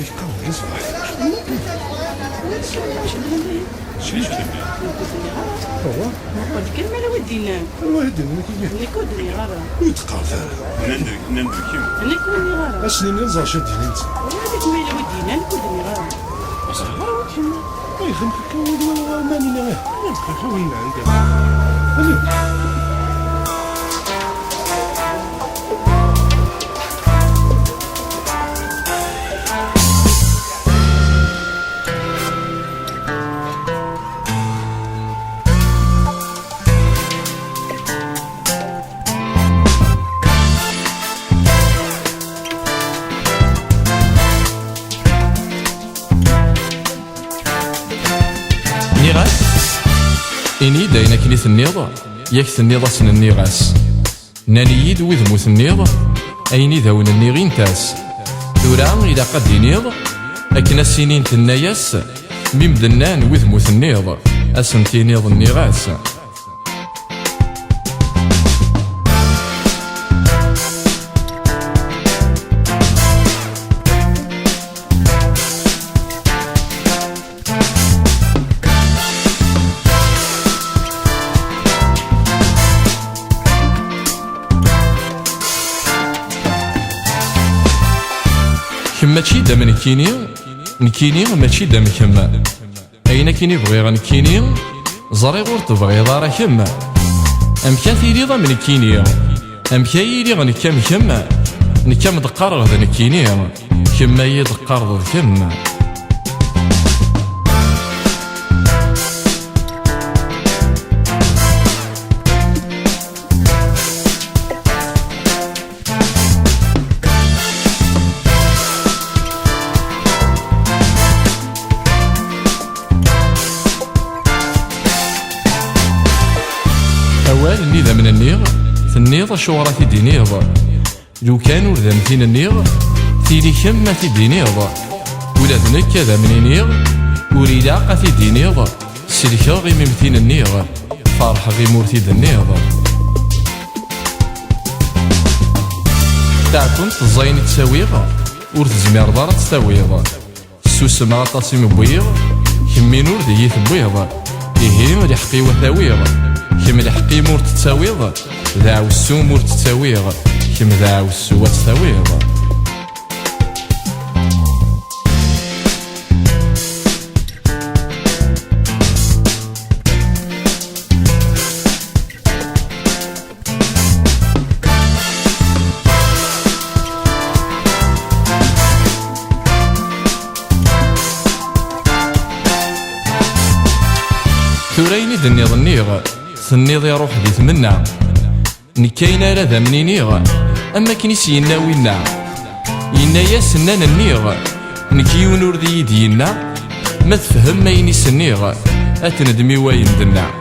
كيقاو يصبح شنو كيما هو قلت كلمة لودينا الواحد اللي كيجي نكودني غارة يتقال نندر كيما نكودني غارة اسنين نزار شادين انت هذيك ما لودينا نكودني غارة ما يخمك كود ولا ماني لا نبقى حاولنا عندك هاني نيغاس إني داينا كني ثنيض ياك ثنيض أسن النيغاس نانييد ويذ موت النيض أيني ذاون النيغين تاس ثورا إذا قد ينيض أكن السنين تناياس ميمدنان ويذ موت النيض أسن تينيض النيغاس كم ماشي دا من نكيني ماشي دا من كما أين كيني بغيغ نكيني زري غور تبغي دارا كما أم كاثيري ضا من كيني أم كايري غنكام كما نكام دقار غدا نكيني كما يدقار ضد كما أوال النيذا من النيغ ثنيض شورة دينيض لو كانوا ذا مثين النيغ تيلي كما دينيض ولا ذنك كذا من نيغ وريلاقة دينيض سلكا غي ممثين النيغ فرح غي مورتي النيغ تاعكم تزاين تساويغ ور تزمير دار تساويغ سوسما غطاسي مبويغ كمين ور دي ثبويغ إيهيم لحقي وثاويغ كم الحقي مور تتساويض ذاو السو مور تتساويض كم ذاو السو تساويض ثوريني ذنيض النيغ ثنيض يروح دي ثمنا نكاينا لا ذا منينيغ أما كنيس ينا وينا ينا يا سنان النيغ نكيون ور ذي يدينا ما تفهم ما يني سنيغ أتندمي وين دنا